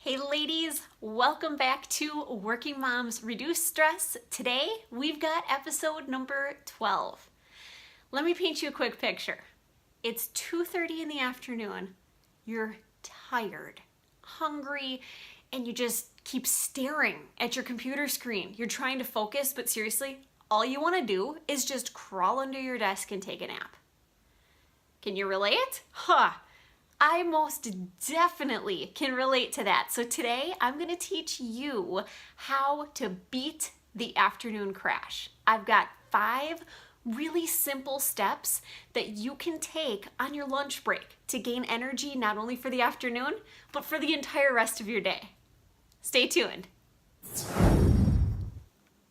Hey ladies, welcome back to Working Moms Reduce Stress. Today we've got episode number 12. Let me paint you a quick picture. It's 2:30 in the afternoon. You're tired, hungry, and you just keep staring at your computer screen. You're trying to focus, but seriously, all you want to do is just crawl under your desk and take a nap. Can you relate? I most definitely can relate to that. So today I'm going to teach you how to beat the afternoon crash. I've got 5 really simple steps that you can take on your lunch break to gain energy not only for the afternoon, but for the entire rest of your day. Stay tuned.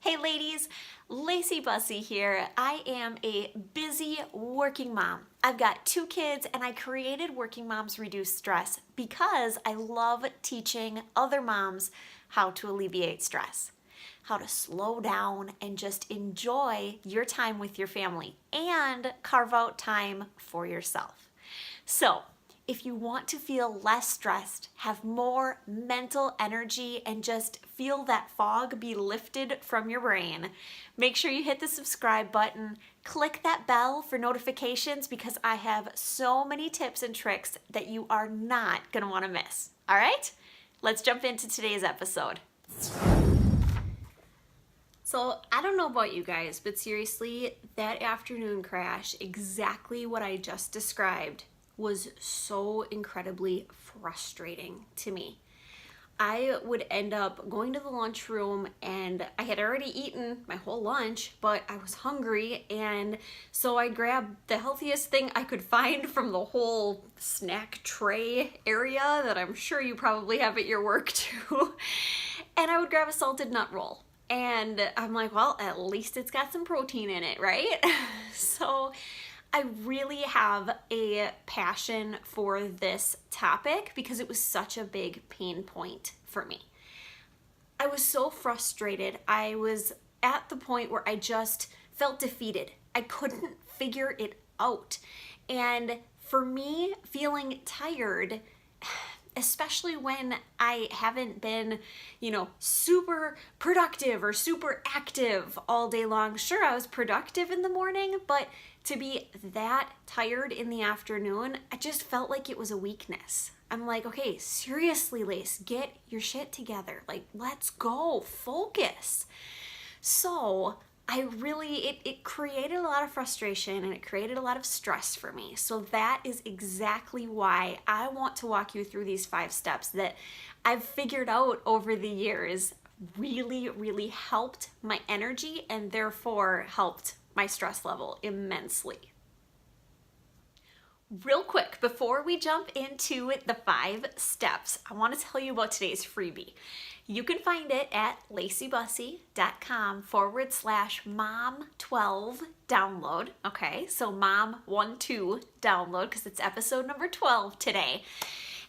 Hey ladies, Lacey Busse here. I am a busy working mom. I've got 2 kids and I created Working Moms Reduce Stress because I love teaching other moms how to alleviate stress, how to slow down and just enjoy your time with your family and carve out time for yourself. So, if you want to feel less stressed, have more mental energy, and just feel that fog be lifted from your brain, make sure you hit the subscribe button, click that bell for notifications because I have so many tips and tricks that you are not going to want to miss. All right? Let's jump into today's episode. So I don't know about you guys, but seriously, that afternoon crash, exactly what I just described, was so incredibly frustrating to me. I would end up going to the lunchroom and I had already eaten my whole lunch, but I was hungry, and so I'd grab the healthiest thing I could find from the whole snack tray area that I'm sure you probably have at your work too, and I would grab a salted nut roll. And I'm like, well, at least it's got some protein in it, right? So I really have a passion for this topic because it was such a big pain point for me. I was so frustrated. I was at the point where I just felt defeated. I couldn't figure it out. And for me, feeling tired, especially when I haven't been, super productive or super active all day long. Sure, I was productive in the morning, but to be that tired in the afternoon, I just felt like it was a weakness. I'm like, okay, seriously, Lace, get your shit together. Like, let's go, focus. So it created a lot of frustration and it created a lot of stress for me. So that is exactly why I want to walk you through these 5 steps that I've figured out over the years really, really helped my energy and therefore helped my stress level immensely. Real quick, before we jump into the 5 steps, I want to tell you about today's freebie. You can find it at laceybusse.com/mom12 download. Okay, so mom12 download because it's episode number 12 today.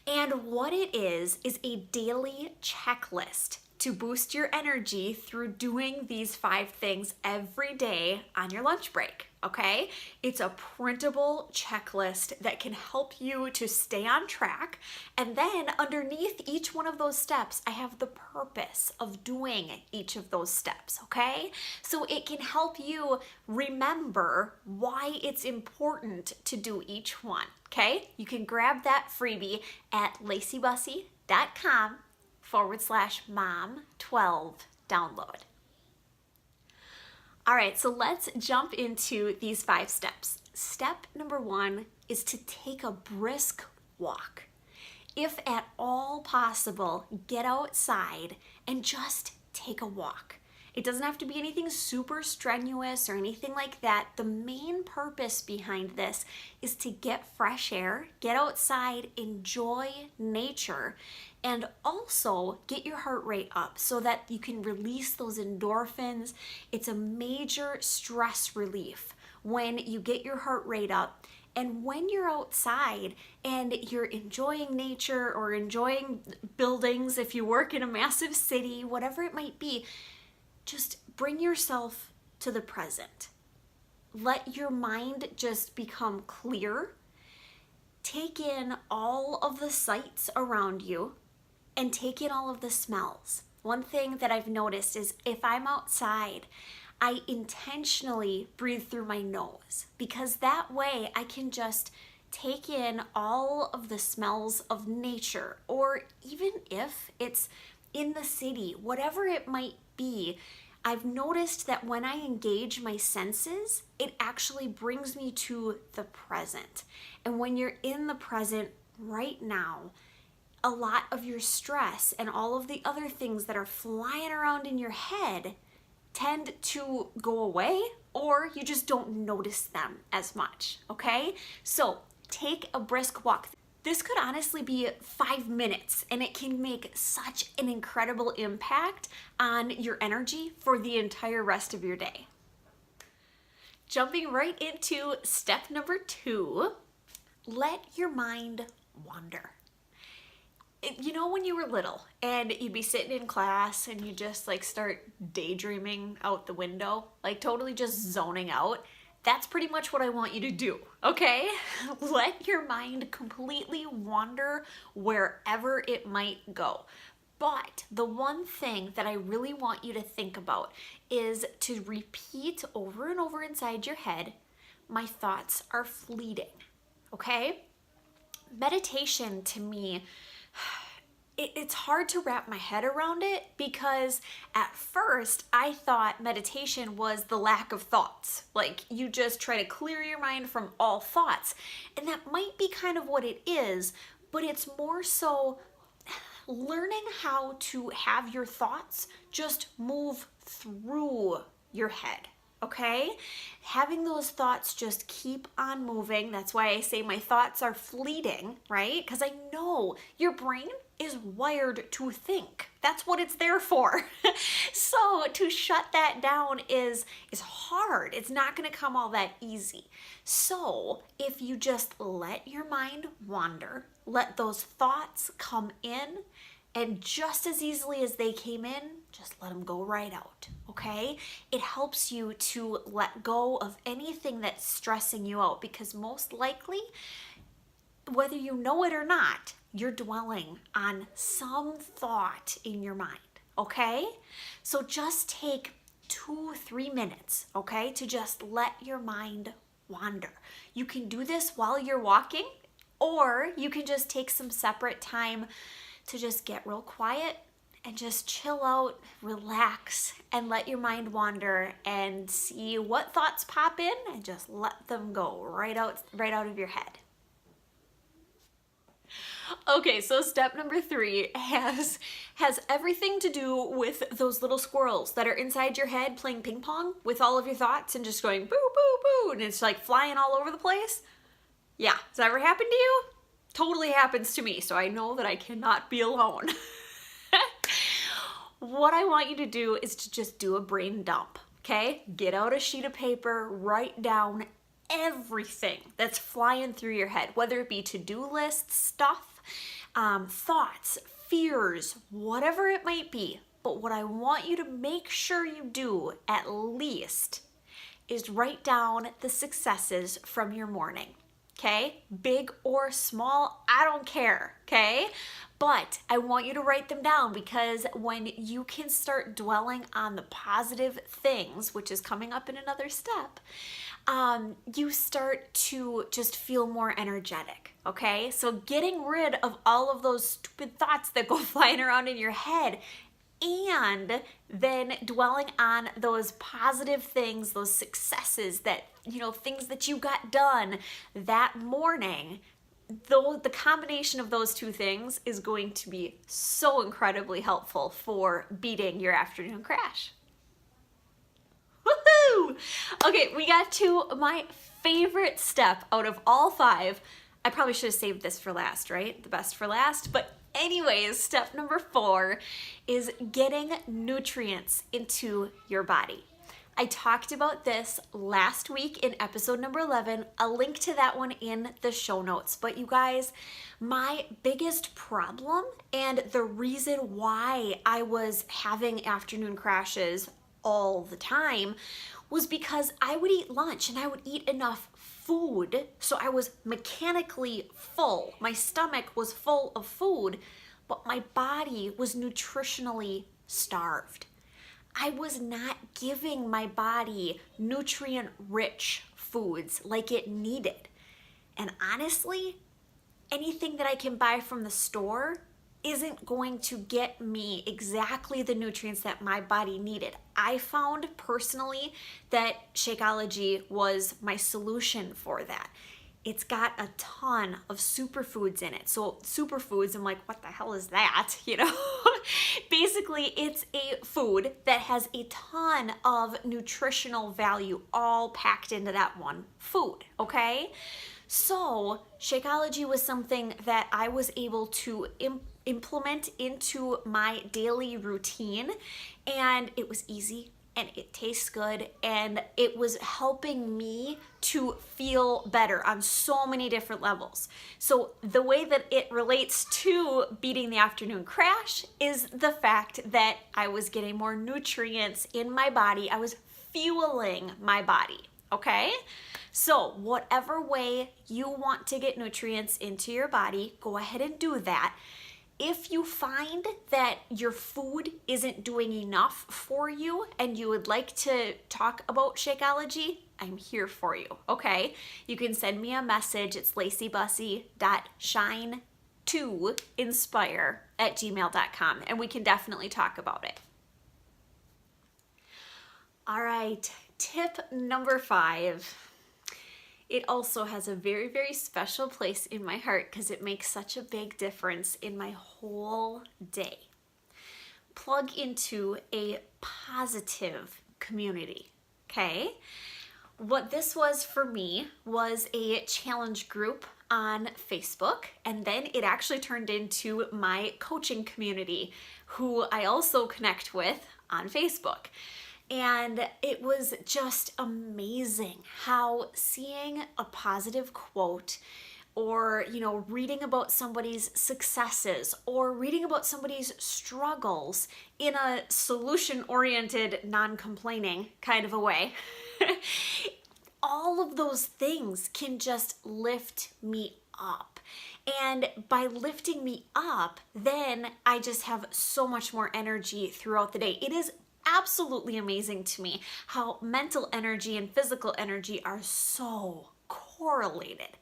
And what it is a daily checklist to boost your energy through doing these 5 things every day on your lunch break, okay? It's a printable checklist that can help you to stay on track. And then underneath each one of those steps, I have the purpose of doing each of those steps, okay? So it can help you remember why it's important to do each one, okay? You can grab that freebie at laceybusse.com/mom12 download. All right, so let's jump into these 5 steps. Step number 1 is to take a brisk walk. If at all possible, get outside and just take a walk. It doesn't have to be anything super strenuous or anything like that. The main purpose behind this is to get fresh air, get outside, enjoy nature, and also get your heart rate up so that you can release those endorphins. It's a major stress relief when you get your heart rate up. And when you're outside and you're enjoying nature or enjoying buildings, if you work in a massive city, whatever it might be, just bring yourself to the present. Let your mind just become clear. Take in all of the sights around you. and take in all of the smells. One thing that I've noticed is if I'm outside, I intentionally breathe through my nose because that way I can just take in all of the smells of nature, or even if it's in the city, whatever it might be. I've noticed that when I engage my senses, it actually brings me to the present. And when you're in the present right now, a lot of your stress and all of the other things that are flying around in your head tend to go away, or you just don't notice them as much, okay? So take a brisk walk. This could honestly be 5 minutes, and it can make such an incredible impact on your energy for the entire rest of your day. Jumping right into step number 2, let your mind wander. You know, when you were little and you'd be sitting in class and you just like start daydreaming out the window, like totally just zoning out? That's pretty much what I want you to do, okay? Let your mind completely wander wherever it might go. But the one thing that I really want you to think about is to repeat over and over inside your head, my thoughts are fleeting, okay? Meditation to me, it's hard to wrap my head around it because at first I thought meditation was the lack of thoughts. Like you just try to clear your mind from all thoughts. And that might be kind of what it is, but it's more so learning how to have your thoughts just move through your head. Okay? Having those thoughts just keep on moving. That's why I say my thoughts are fleeting, right? Because I know your brain is wired to think. That's what it's there for. So to shut that down is hard. It's not going to come all that easy. So if you just let your mind wander, let those thoughts come in, and just as easily as they came in, just let them go right out, okay? It helps you to let go of anything that's stressing you out because most likely, whether you know it or not, you're dwelling on some thought in your mind, okay? So just take 2-3 minutes, okay, to just let your mind wander. You can do this while you're walking, or you can just take some separate time to just get real quiet and just chill out, relax, and let your mind wander and see what thoughts pop in and just let them go right out of your head. Okay, so step number 3 has everything to do with those little squirrels that are inside your head playing ping pong with all of your thoughts and just going boo, boo, boo, and it's like flying all over the place. Yeah, has that ever happened to you? Totally happens to me, so I know that I cannot be alone. What I want you to do is to just do a brain dump, okay? Get out a sheet of paper, write down everything that's flying through your head, whether it be to-do lists, stuff, thoughts, fears, whatever it might be. But what I want you to make sure you do at least is write down the successes from your morning. Okay, big or small, I don't care, okay? But I want you to write them down because when you can start dwelling on the positive things, which is coming up in another step, you start to just feel more energetic, okay? So getting rid of all of those stupid thoughts that go flying around in your head and then dwelling on those positive things, those successes that, you know, things that you got done that morning, though the combination of those two things is going to be so incredibly helpful for beating your afternoon crash. Woohoo! Okay, we got to my favorite step out of all 5. I probably should have saved this for last, right? The best for last, but anyways, step number 4 is getting nutrients into your body. I talked about this last week in episode number 11. I'll link to that one in the show notes. But you guys, my biggest problem and the reason why I was having afternoon crashes all the time was because I would eat lunch and I would eat enough food, so I was mechanically full. My stomach was full of food, but my body was nutritionally starved. I was not giving my body nutrient-rich foods like it needed. And honestly, anything that I can buy from the store isn't going to get me exactly the nutrients that my body needed. I found personally that Shakeology was my solution for that. It's got a ton of superfoods in it. So superfoods, I'm like, what the hell is that? Basically, it's a food that has a ton of nutritional value all packed into that one food, okay? So Shakeology was something that I was able to implement into my daily routine, and it was easy and it tastes good, and it was helping me to feel better on so many different levels. So the way that it relates to beating the afternoon crash is the fact that I was getting more nutrients in my body. I was fueling my body, okay? So whatever way you want to get nutrients into your body, go ahead and do that. If you find that your food isn't doing enough for you and you would like to talk about Shakeology, I'm here for you, okay? You can send me a message. It's laceybusse.shine2inspire@gmail.com, and we can definitely talk about it. All right, tip number 5. It also has a very, very special place in my heart because it makes such a big difference in my whole day. Plug into a positive community, okay? What this was for me was a challenge group on Facebook, and then it actually turned into my coaching community, who I also connect with on Facebook. And it was just amazing how seeing a positive quote, or reading about somebody's successes, or reading about somebody's struggles in a solution-oriented, non-complaining kind of a way, all of those things can just lift me up. And by lifting me up, then I just have so much more energy throughout the day. It is absolutely amazing to me how mental energy and physical energy are so correlated.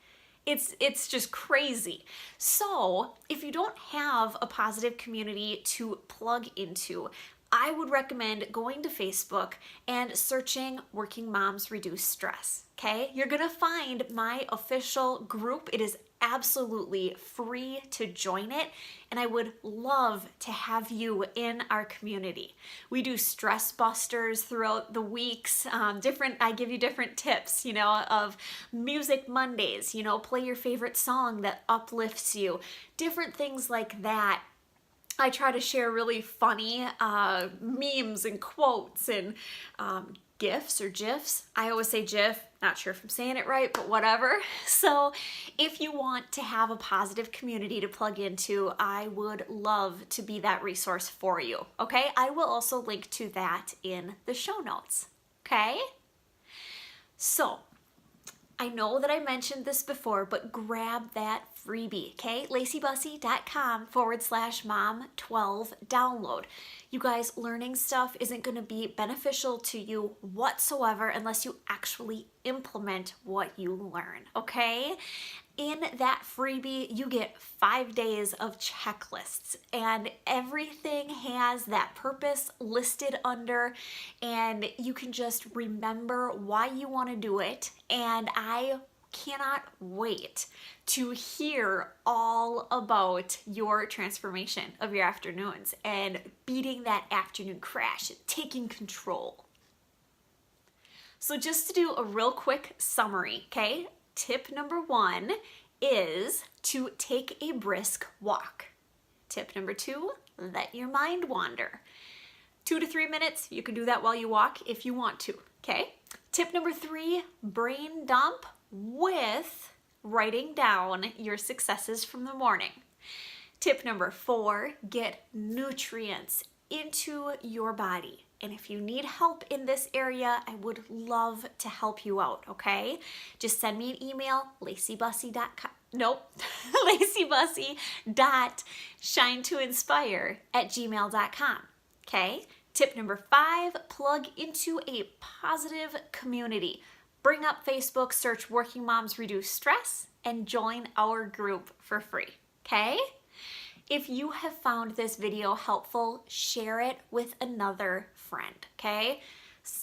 It's just crazy. So if you don't have a positive community to plug into, I would recommend going to Facebook and searching Working Moms Reduce Stress, okay? You're gonna find my official group. It is absolutely free to join it, and I would love to have you in our community. We do stress busters throughout the weeks. I give you different tips, of Music Mondays, play your favorite song that uplifts you, different things like that. I try to share really funny memes and quotes and GIFs or GIFs. I always say GIF, not sure if I'm saying it right, but whatever. So if you want to have a positive community to plug into, I would love to be that resource for you, okay? I will also link to that in the show notes, okay? So I know that I mentioned this before, but grab that freebie, okay? laceybusse.com/mom12 download. You guys, learning stuff isn't going to be beneficial to you whatsoever unless you actually implement what you learn, okay? In that freebie, you get 5 days of checklists, and everything has that purpose listed under, and you can just remember why you want to do it. And I cannot wait to hear all about your transformation of your afternoons and beating that afternoon crash and taking control. So just to do a real quick summary, okay? Tip number 1 is to take a brisk walk. Tip number 2, let your mind wander. 2 to 3 minutes, you can do that while you walk if you want to, okay? Tip number 3, brain dump with writing down your successes from the morning. Tip number 4, get nutrients into your body. And if you need help in this area, I would love to help you out, okay? Just send me an email, laceybusse.com Nope. LaceyBusse.shinetoinspire@gmail.com. Okay? Tip number 5, plug into a positive community. Bring up Facebook, search Working Moms Reduce Stress, and join our group for free. Okay? If you have found this video helpful, share it with another friend, okay?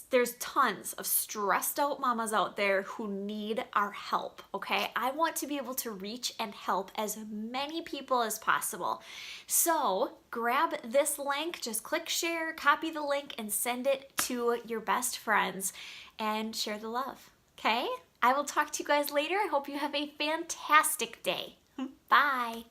There's tons of stressed out mamas out there who need our help, okay? I want to be able to reach and help as many people as possible. So grab this link, just click share, copy the link, and send it to your best friends and share the love, okay? I will talk to you guys later. I hope you have a fantastic day. Bye.